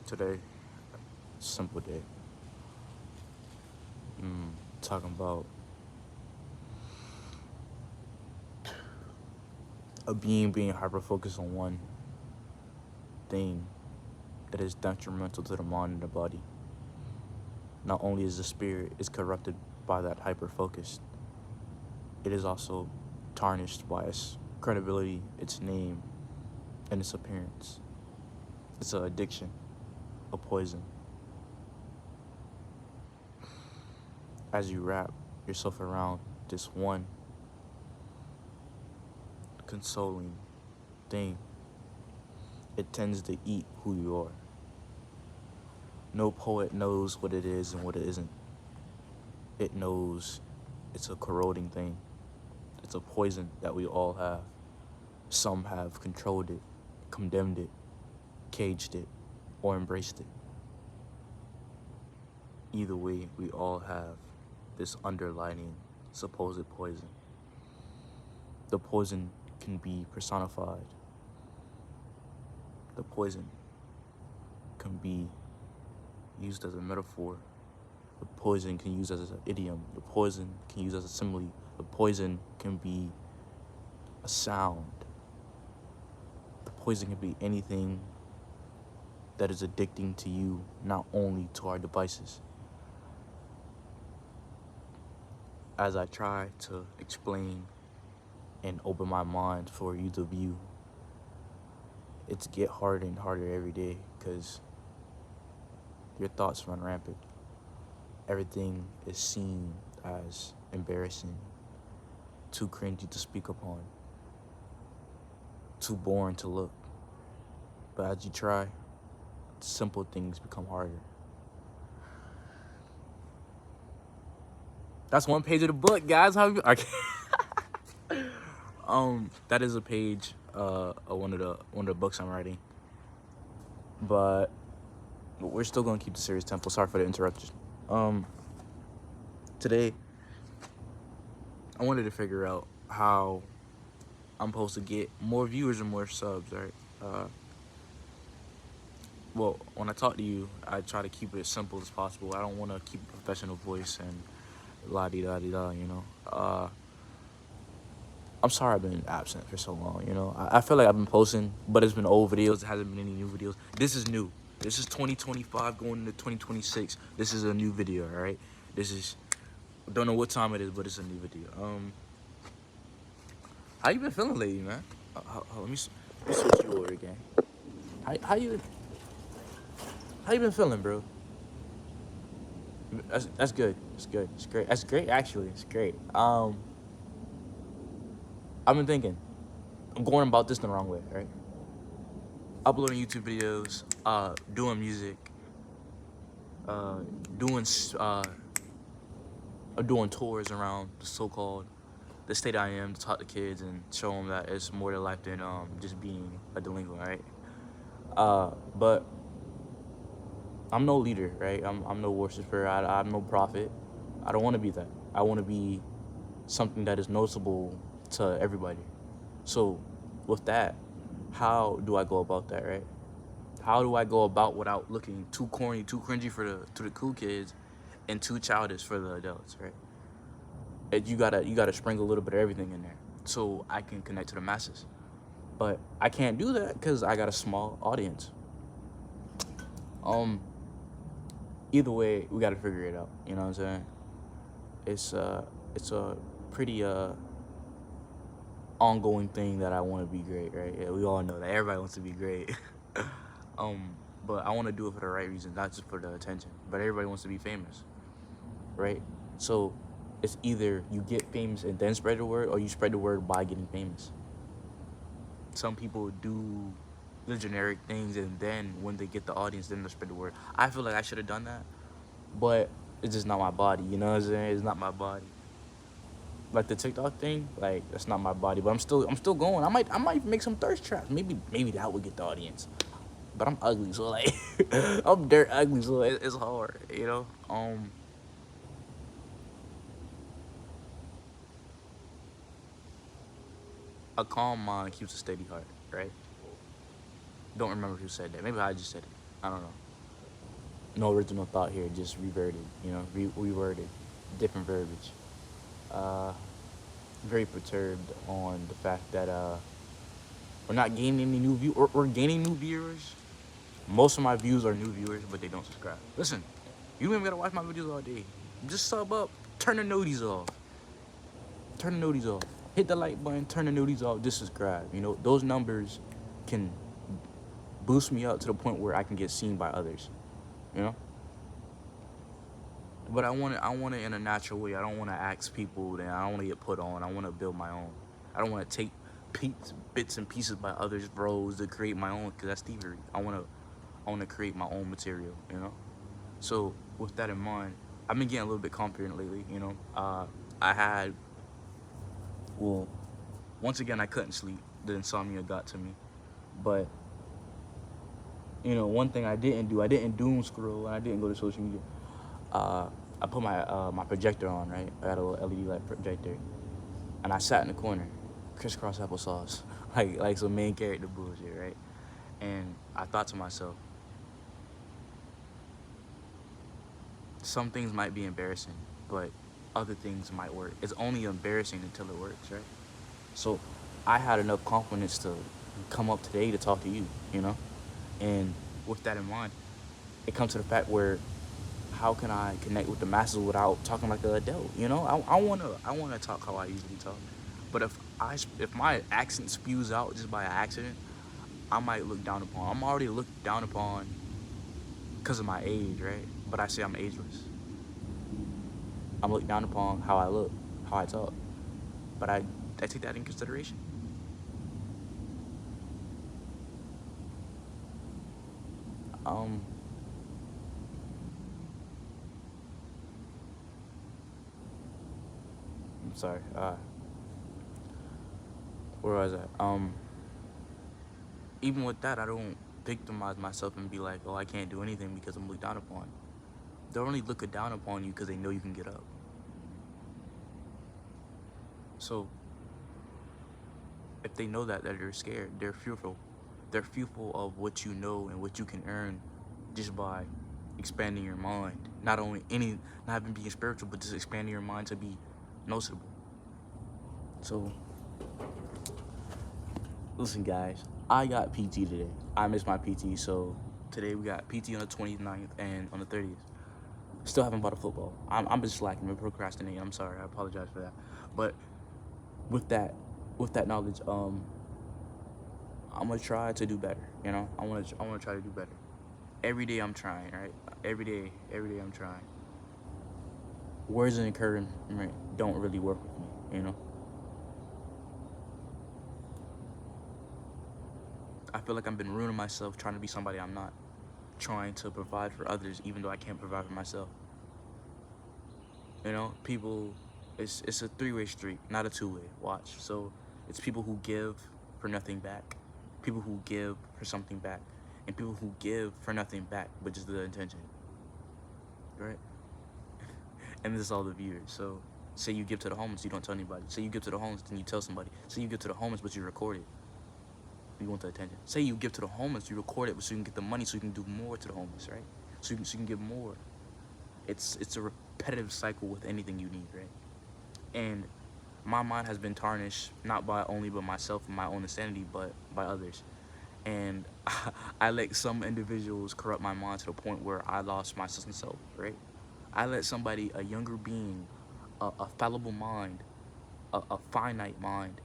Today, simple day. Talking about a being hyper focused on one thing that is detrimental to the mind and the body. Not only is the spirit is corrupted by that hyper focus, it is also tarnished by its credibility, its name, and its appearance. It's an addiction, a poison. As you wrap yourself around this one consoling thing, it tends to eat who you are. No poet knows what it is and what it isn't. It knows it's a corroding thing. It's a poison that we all have. Some have controlled it, condemned it, caged it, or embraced it. Either way, we all have this underlining supposed poison. The poison can be personified. The poison can be used as a metaphor. The poison can be used as an idiom. The poison can be used as a simile. The poison can be a sound. The poison can be anything that is addicting to you, not only to our devices. As I try to explain and open my mind for you to view, it's get harder and harder every day because your thoughts run rampant. Everything is seen as embarrassing, too cringy to speak upon, too boring to look. But as you try, simple things become harder. That's one page of the book, guys. How you? Okay. That is a page of one of the books I'm writing. But we're still gonna keep the series tempo. Sorry for the interruption. Today I wanted to figure out how I'm supposed to get more viewers and more subs, right? Well, when I talk to you, I try to keep it as simple as possible. I don't want to keep a professional voice and la-di-da-di-da, you know? I'm sorry I've been absent for so long, you know? I feel like I've been posting, but it's been old videos. There hasn't been any new videos. This is new. This is 2025 going into 2026. This is a new video, all right? This is, don't know what time it is, but it's a new video. How you been feeling lately, man? Let me switch you over again. How you been feeling, bro? That's good. It's good. It's great. That's great, actually. It's great. I've been thinking, I'm going about this the wrong way, right? Uploading YouTube videos, doing music, doing doing tours around the state I am to talk to kids and show them that it's more to life than just being a delinquent, right? But I'm no leader, right? I'm no worshiper. I'm no prophet. I don't want to be that. I want to be something that is noticeable to everybody. So with that, how do I go about that, right? How do I go about without looking too corny, too cringy to the cool kids, and too childish for the adults, right? And you gotta sprinkle a little bit of everything in there so I can connect to the masses. But I can't do that because I got a small audience. Either way, we gotta figure it out. You know what I'm saying? It's a pretty ongoing thing that I want to be great, right? Yeah, we all know that everybody wants to be great. But I want to do it for the right reasons, not just for the attention. But everybody wants to be famous, right? So it's either you get famous and then spread the word, or you spread the word by getting famous. Some people do the generic things, and then when they get the audience, then they spread the word. I feel like I should have done that, but it's just not my body. You know what I'm saying? It's not my body. Like the TikTok thing, like that's not my body. But I'm still going. I might make some thirst traps. Maybe that would get the audience. But I'm ugly, so like I'm dirt ugly, so it's hard, you know. A calm mind keeps a steady heart, right? Don't remember who said that. Maybe I just said it. I don't know. No original thought here, just reverted, reworded, different verbiage. Uh, Very perturbed on the fact that we're not gaining any new view. We're gaining new viewers. Most of my views are new viewers, but they don't subscribe. Listen, you don't even gotta watch my videos all day. Just sub up, turn the noties off. Turn the noties off. Hit the like button, turn the noties off, just subscribe. Those numbers can boost me up to the point where I can get seen by others. You know? But I want it in a natural way. I don't want to ask people, and I don't want to get put on. I want to build my own. I don't want to take bits and pieces by others' roles to create my own, because that's thievery. I want to create my own material. So with that in mind, I've been getting a little bit confident lately. I had, well, once again, I couldn't sleep. The insomnia got to me. But one thing I didn't do, I didn't doom scroll, and I didn't go to social media. uh, I put my projector on, right? I got a little LED light projector, and I sat in the corner, crisscross applesauce, like some main character bullshit, right? And I thought to myself, some things might be embarrassing, but other things might work. It's only embarrassing until it works, right? So I had enough confidence to come up today to talk to you. And with that in mind, it comes to the fact where how can I connect with the masses without talking like an adult? I wanna talk how I usually talk, but if my accent spews out just by accident, I might look down upon. I'm already looked down upon because of my age, right? But I say I'm ageless. I'm looked down upon how I look, how I talk, but I take that in consideration. Um, I'm sorry. Where was I? Even with that, I don't victimize myself and be like, oh, I can't do anything because I'm looked down upon. They're only looking down upon you because they know you can get up. So if they know that they're scared, they're fearful. They're fearful of what you know and what you can earn just by expanding your mind. Not only not even being spiritual, but just expanding your mind to be noticeable. So listen, guys, I got PT today. I missed my PT, so today we got PT on the 29th and on the 30th. Still haven't bought a football. I'm just slacking. I'm procrastinating. I'm sorry. I apologize for that. But with that, with that knowledge, I'm gonna try to do better. I wanna try to do better. Every day I'm trying, right? Every day I'm trying. Words of encouragement don't really work with me. I feel like I've been ruining myself trying to be somebody I'm not. Trying to provide for others even though I can't provide for myself. People, it's a three-way street, not a two-way. Watch. So it's people who give for nothing back, people who give for something back, and people who give for nothing back, but just the intention, right? And this is all the viewers. So say you give to the homeless, you don't tell anybody. Say you give to the homeless, then you tell somebody. Say you give to the homeless, but you record it. You want the attention. Say you give to the homeless, you record it, so you can get the money, so you can do more to the homeless, right? So you can give more. It's a repetitive cycle with anything you need, right? And my mind has been tarnished not by only by myself and my own insanity, but by others. And I let some individuals corrupt my mind to the point where I lost my sense of self, right? I let somebody, a younger being, a fallible mind, a finite mind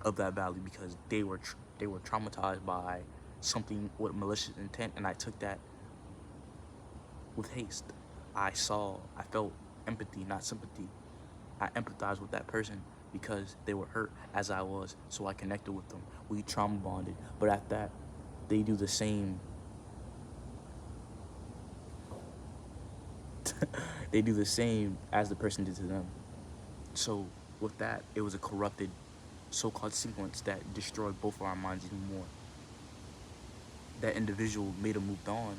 of that value, because they were traumatized by something with malicious intent, and I took that with haste. I felt empathy, not sympathy. I empathized with that person because they were hurt as I was, so I connected with them. We trauma bonded, but at that, they do the same. They do the same as the person did to them. So with that, it was a corrupted so-called sequence that destroyed both of our minds even more. That individual may have moved on,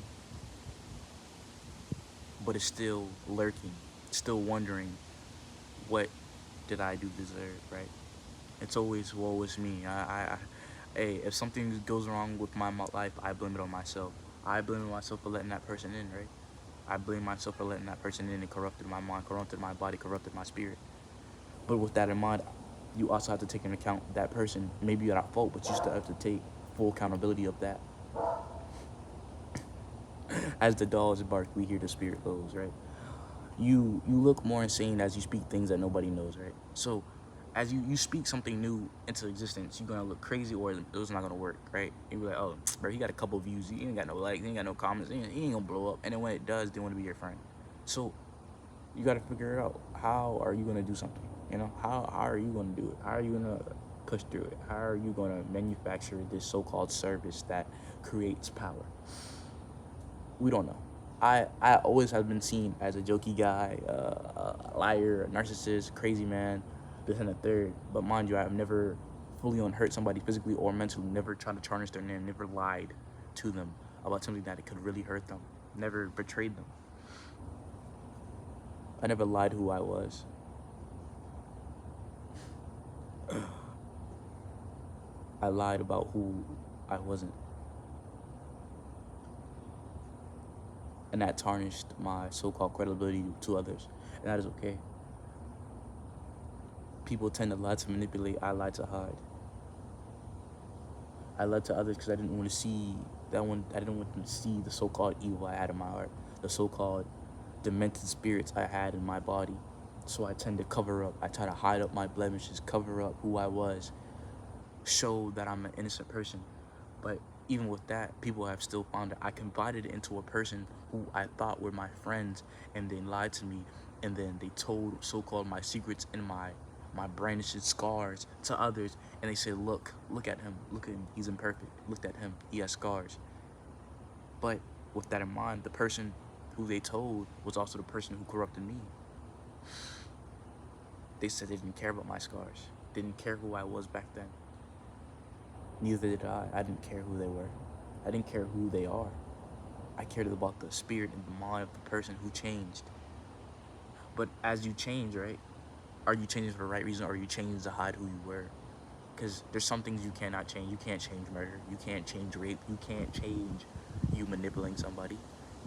but is still lurking, still wondering, what did I do deserve, right? It's always woe is me. Hey, if something goes wrong with my life, I blame it on myself. I blame myself for letting that person in, right? I blame myself for letting that person in and corrupted my mind, corrupted my body, corrupted my spirit. But with that in mind, you also have to take into account that person. Maybe you're at fault, but you still have to take full accountability of that. As the dogs bark, we hear the spirit goes, right? You look more insane as you speak things that nobody knows, right? So as you speak something new into existence, you're gonna look crazy or it's not gonna work, right? You be like, oh, bro, he got a couple views, he ain't got no likes, he ain't got no comments, he ain't gonna blow up. And then when it does, they want to be your friend. So you got to figure out, how are you gonna do something? You know, how are you gonna do it? How are you gonna push through it? How are you gonna manufacture this so-called service that creates power? We don't know. I always have been seen as a jokey guy, a liar, a narcissist, crazy man, this and the third. But mind you, I've never fully unhurt somebody physically or mentally. Never tried to tarnish their name. Never lied to them about something that it could really hurt them. Never betrayed them. I never lied who I was. I lied about who I wasn't. And that tarnished my so-called credibility to others. And that is okay. People tend to lie to manipulate. I lie to hide. I lied to others because I didn't want to see that one. I didn't want them to see the so-called evil I had in my heart, the so-called demented spirits I had in my body. So I tend to cover up. I try to hide up my blemishes, cover up who I was, show that I'm an innocent person. But even with that, people have still found that I confided into a person who I thought were my friends, and they lied to me, and then they told so-called my secrets and my brandished scars to others, and they said, look at him, he's imperfect, look at him, he has scars. But with that in mind, the person who they told was also the person who corrupted me. They said they didn't care about my scars, didn't care who I was back then. Neither did I. I didn't care who they were. I didn't care who they are. I cared about the spirit and the mind of the person who changed. But as you change, right? Are you changing for the right reason, or are you changing to hide who you were? Because there's some things you cannot change. You can't change murder. You can't change rape. You can't change you manipulating somebody.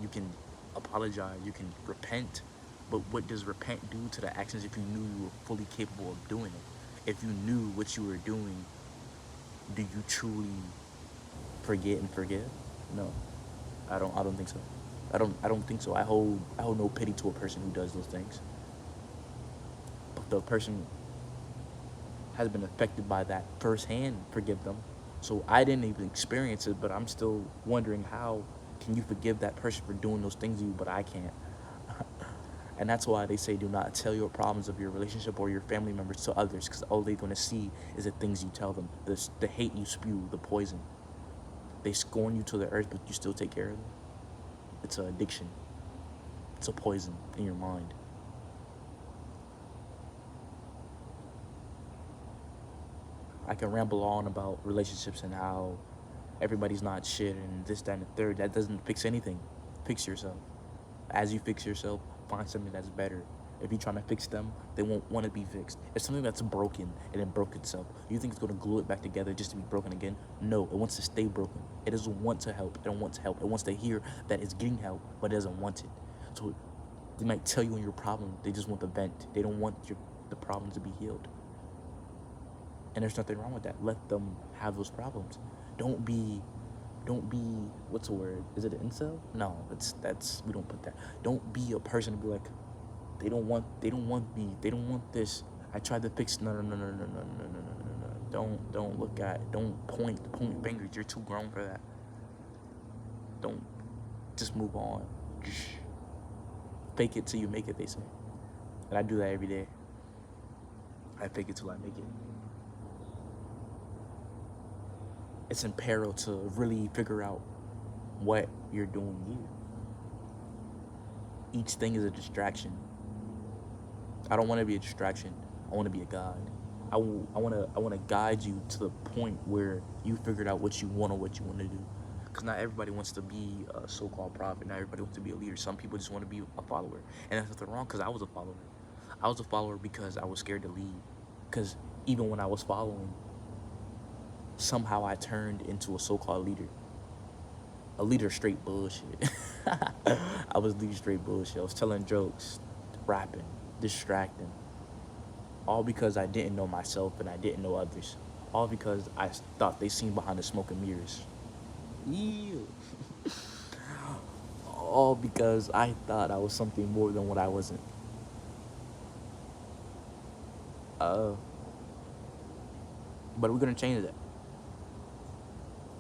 You can apologize. You can repent. But what does repent do to the actions if you knew you were fully capable of doing it? If you knew what you were doing, do you truly forget and forgive? No, I don't think so. I don't think so. I hold no pity to a person who does those things. But the person has been affected by that firsthand, forgive them. So I didn't even experience it, but I'm still wondering, how can you forgive that person for doing those things to you, but I can't? And that's why they say, do not tell your problems of your relationship or your family members to others, because all they're going to see is the things you tell them, the hate you spew, the poison. They scorn you to the earth, but you still take care of them. It's an addiction. It's a poison in your mind. I can ramble on about relationships and how everybody's not shit and this, that, and the third. That doesn't fix anything. Fix yourself. As you fix yourself, find something that's better. If you're trying to fix them, they won't want to be fixed. If something that's broken and it broke itself, you think it's going to glue it back together just to be broken again? No, it wants to stay broken. It doesn't want to help. It don't want to help. It wants to hear that it's getting help, but it doesn't want it. So they might tell you in your problem, they just want the vent. They don't want the problem to be healed. And there's nothing wrong with that. Let them have those problems. Don't be, what's the word? Is it an incel? No, we don't put that. Don't be a person to be like, they don't want this. I tried to fix. No. Don't look at. Don't point fingers. You're too grown for that. Don't, just move on. Fake it till you make it, they say. And I do that every day. I fake it till I make it. It's in peril to really figure out what you're doing here. Each thing is a distraction. I don't want to be a distraction. I want to be a guide. I want to guide you to the point where you figured out what you want or what you want to do. Because not everybody wants to be a so-called prophet. Not everybody wants to be a leader. Some people just want to be a follower. And that's nothing wrong, because I was a follower. I was a follower because I was scared to lead. Because even when I was following, somehow I turned into a so-called leader. a leader of straight bullshit. I was leading straight bullshit. I was telling jokes, rapping, distracting, all because I didn't know myself and I didn't know others. All because I thought they seen behind the smoke and mirrors. Ew. All because I thought I was something more than what I wasn't. Uh, but we're gonna change that.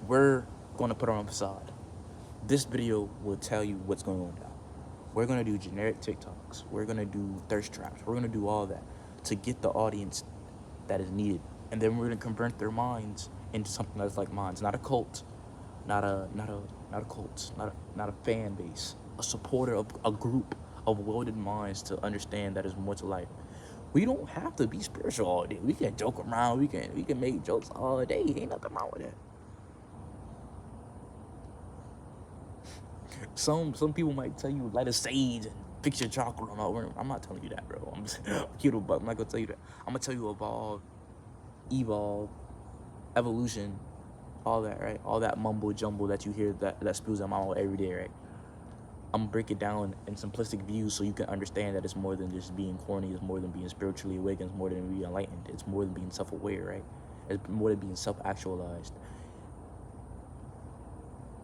We're gonna put on a facade. This video will tell you what's going on now. We're gonna do generic TikToks. We're gonna do thirst traps. We're gonna do all that to get the audience that is needed, and then we're gonna convert their minds into something that's like minds, not a cult, not a cult, not a fan base, a supporter of a group of welded minds to understand that there's more to life. We don't have to be spiritual all day. We can joke around. We can make jokes all day. Ain't nothing wrong with that. Some people might tell you light a sage and fix your chakra. I'm not telling you that, bro. I'm just cute, but I'm not gonna tell you that. I'm gonna tell you evolve, evolution, all that, right? All that mumbo jumbo that you hear that spews out my mouth every day, right? I'm gonna break it down in simplistic views so you can understand that it's more than just being corny. It's more than being spiritually awakened. It's more than being enlightened. It's more than being self-aware, right? It's more than being self-actualized.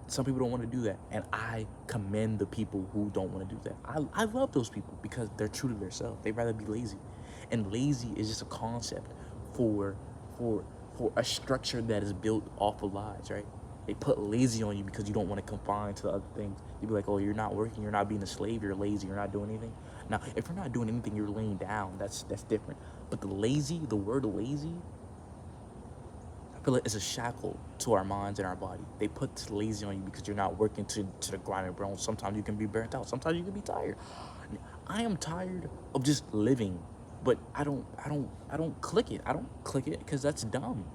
Some people don't want to do that, and I commend the people who don't want to do that. I love those people because they're true to themselves. They'd rather be lazy, and lazy is just a concept for a structure that is built off of lies, right? They put lazy on you because you don't want to confine to the other things. You'd be like, oh, you're not working, you're not being a slave, you're lazy, you're not doing anything. Now, if you're not doing anything, you're laying down. That's different. But the word lazy, I feel like it's a shackle to our minds and our body. They put lazy on you because you're not working to the grind and bone. Sometimes you can be burnt out. Sometimes you can be tired. I am tired of just living, but I don't click it. I don't click it because that's dumb.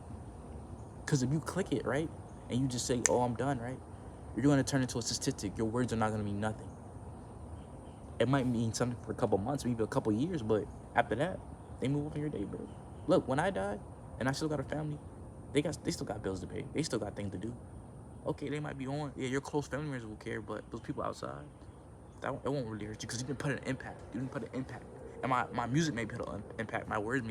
Because if you click it, right, and you just say, oh, I'm done, right, you're going to turn into a statistic. Your words are not going to mean nothing. It might mean something for a couple months, maybe a couple years, but after that, they move on your day, bro. Look, when I die and I still got a family, they still got bills to pay. They still got things to do. Okay, they might be on. Yeah, your close family members will care, but those people outside, it won't really hurt you because you didn't put an impact. You didn't put an impact. And my music may put an impact. My words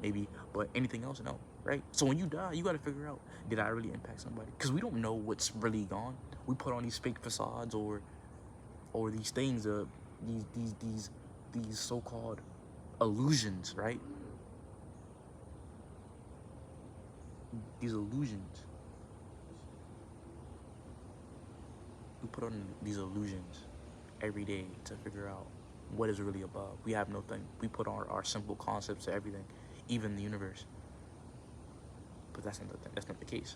maybe, but anything else, no, right? So when you die, you got to figure out, did I really impact somebody? Because we don't know what's really gone. We put on these fake facades or these things, these so-called illusions, right? These illusions. We put on these illusions every day to figure out what is really above. We have nothing. We put on our simple concepts to everything, even the universe. But that's not the case.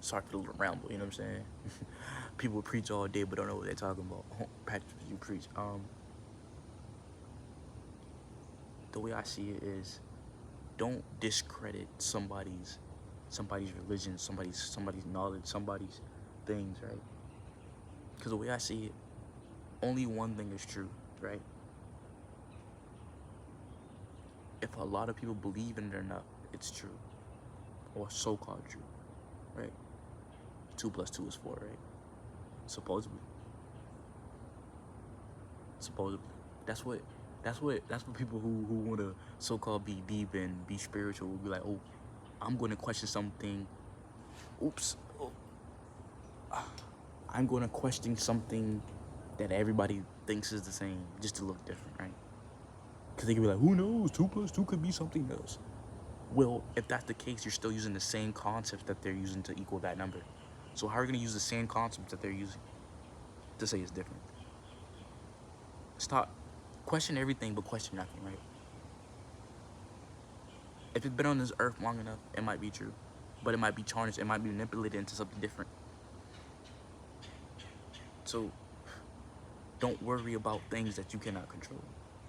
Sorry for the little ramble, you know what I'm saying? People preach all day but don't know what they're talking about. Patrick, you preach. The way I see it is, don't discredit somebody's religion, somebody's knowledge, somebody's things, right? Because the way I see it, only one thing is true, right? If a lot of people believe in it enough, it's true, or so-called true, right? 2 + 2 is 4, right? Supposedly. That's what people who want to so-called be deep and be spiritual will be like, oh, I'm going to question something. Oops. Oh. I'm going to question something that everybody thinks is the same, just to look different, right? Because they can be like, who knows? 2 + 2 could be something else. Well, if that's the case, you're still using the same concepts that they're using to equal that number. So how are you going to use the same concepts that they're using to say it's different? Stop. Question everything, but question nothing, right? If it's been on this earth long enough, it might be true. But it might be tarnished. It might be manipulated into something different. So don't worry about things that you cannot control.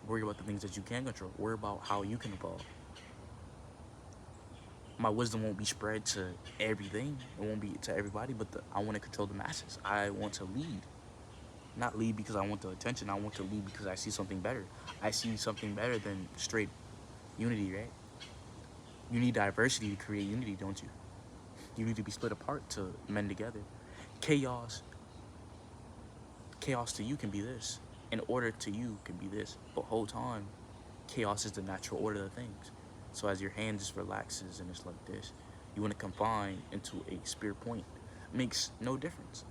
Worry about the things that you can control. Worry about how you can evolve. My wisdom won't be spread to everything. It won't be to everybody, but I want to control the masses. I want to lead. Not lead because I want the attention. I want to lead because I see something better. I see something better than straight unity, right? You need diversity to create unity, don't you? You need to be split apart to mend together. Chaos, chaos to you can be this, and order to you can be this. But whole time, chaos is the natural order of things. So as your hand just relaxes and it's like this, you want to combine into a spear point. Makes no difference.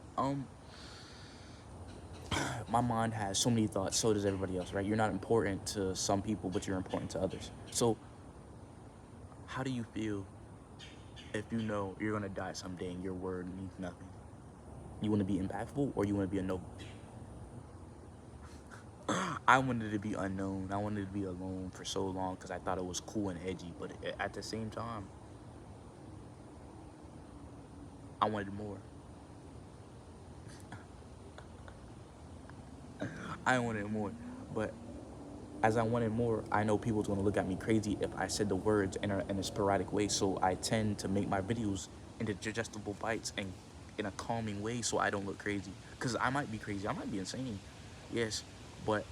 My mind has so many thoughts, so does everybody else, right? You're not important to some people, but you're important to others. So how do you feel if you know you're gonna die someday and your word means nothing? You want to be impactful, or you want to be a noble? I wanted to be unknown. I wanted to be alone for so long because I thought it was cool and edgy. But at the same time, I wanted more. I wanted more. But as I wanted more, I know people was going to look at me crazy if I said the words in a sporadic way. So I tend to make my videos into digestible bites and in a calming way so I don't look crazy. Because I might be crazy. I might be insane. Yes. But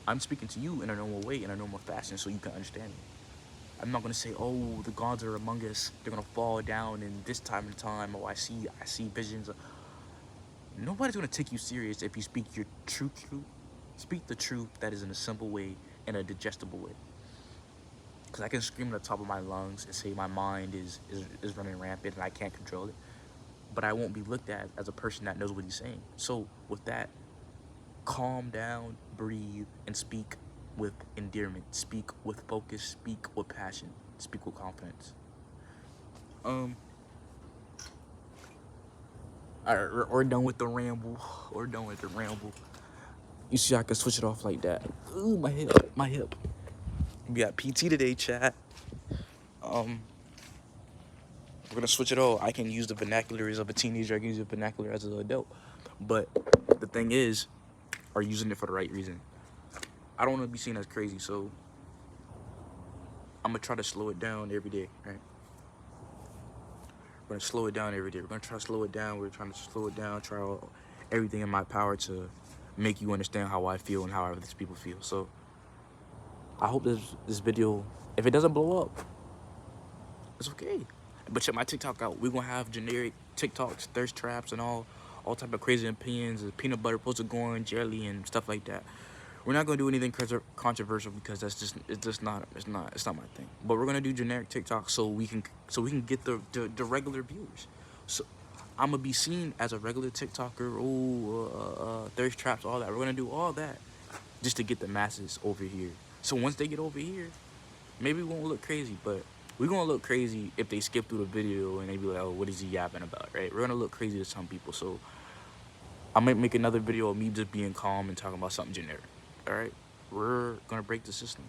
I'm speaking to you in a normal way, in a normal fashion, so you can understand me. I'm not gonna say, oh, the gods are among us. They're gonna fall down in this time and time. Oh, I see visions. Nobody's gonna take you serious if you speak your truth. Speak the truth that is in a simple way, in a digestible way. Because I can scream at the top of my lungs and say my mind is running rampant and I can't control it. But I won't be looked at as a person that knows what he's saying. So with that, calm down, breathe, and speak with endearment. Speak with focus. Speak with passion. Speak with confidence. Alright, we're done with the ramble. We're done with the ramble. You see, I can switch it off like that. Ooh, my hip, my hip. We got PT today, chat. We're gonna switch it all. I can use the vernacular as of a teenager. I can use the vernacular as an adult. But the thing is, are using it for the right reason. I don't want to be seen as crazy, so I'm gonna try to slow it down every day, right? We're gonna slow it down every day. We're gonna try to slow it down. We're trying to slow it down, try everything in my power to make you understand how I feel and how other people feel. So I hope this video, if it doesn't blow up, it's okay. But check my TikTok out. We're gonna have generic TikToks, thirst traps, and all type of crazy opinions, peanut butter, supposed to go on jelly and stuff like that. We're not gonna do anything controversial because it's not my thing. But we're gonna do generic TikTok so we can get the regular viewers. So I'm gonna be seen as a regular TikToker. Thirst traps, all that. We're gonna do all that just to get the masses over here. So once they get over here, maybe we won't look crazy, but we're gonna look crazy if they skip through the video and they be like, oh, what is he yapping about, right? We're gonna look crazy to some people. So I might make another video of me just being calm and talking about something generic. All right, we're gonna break the system.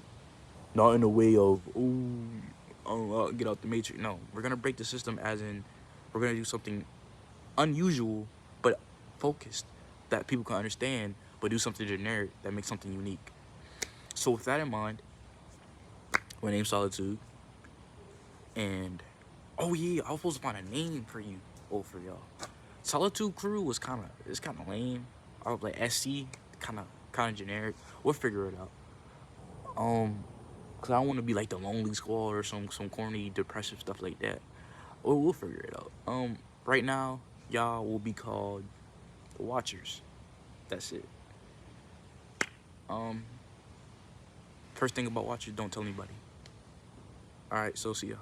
Not in a way of get out the matrix. No, we're gonna break the system as in we're gonna do something unusual but focused that people can understand, but do something generic that makes something unique. So with that in mind, my name's Solitude, and oh yeah, I was supposed to find a name for you, for y'all. Solitude Crew was kind of lame. I was like SC, kind of generic. We'll figure it out. Cause I don't want to be like the Lonely Squad or some corny, depressive stuff like that. We'll figure it out. Right now, y'all will be called the Watchers. That's it. First thing about Watchers, don't tell anybody. All right, so see ya.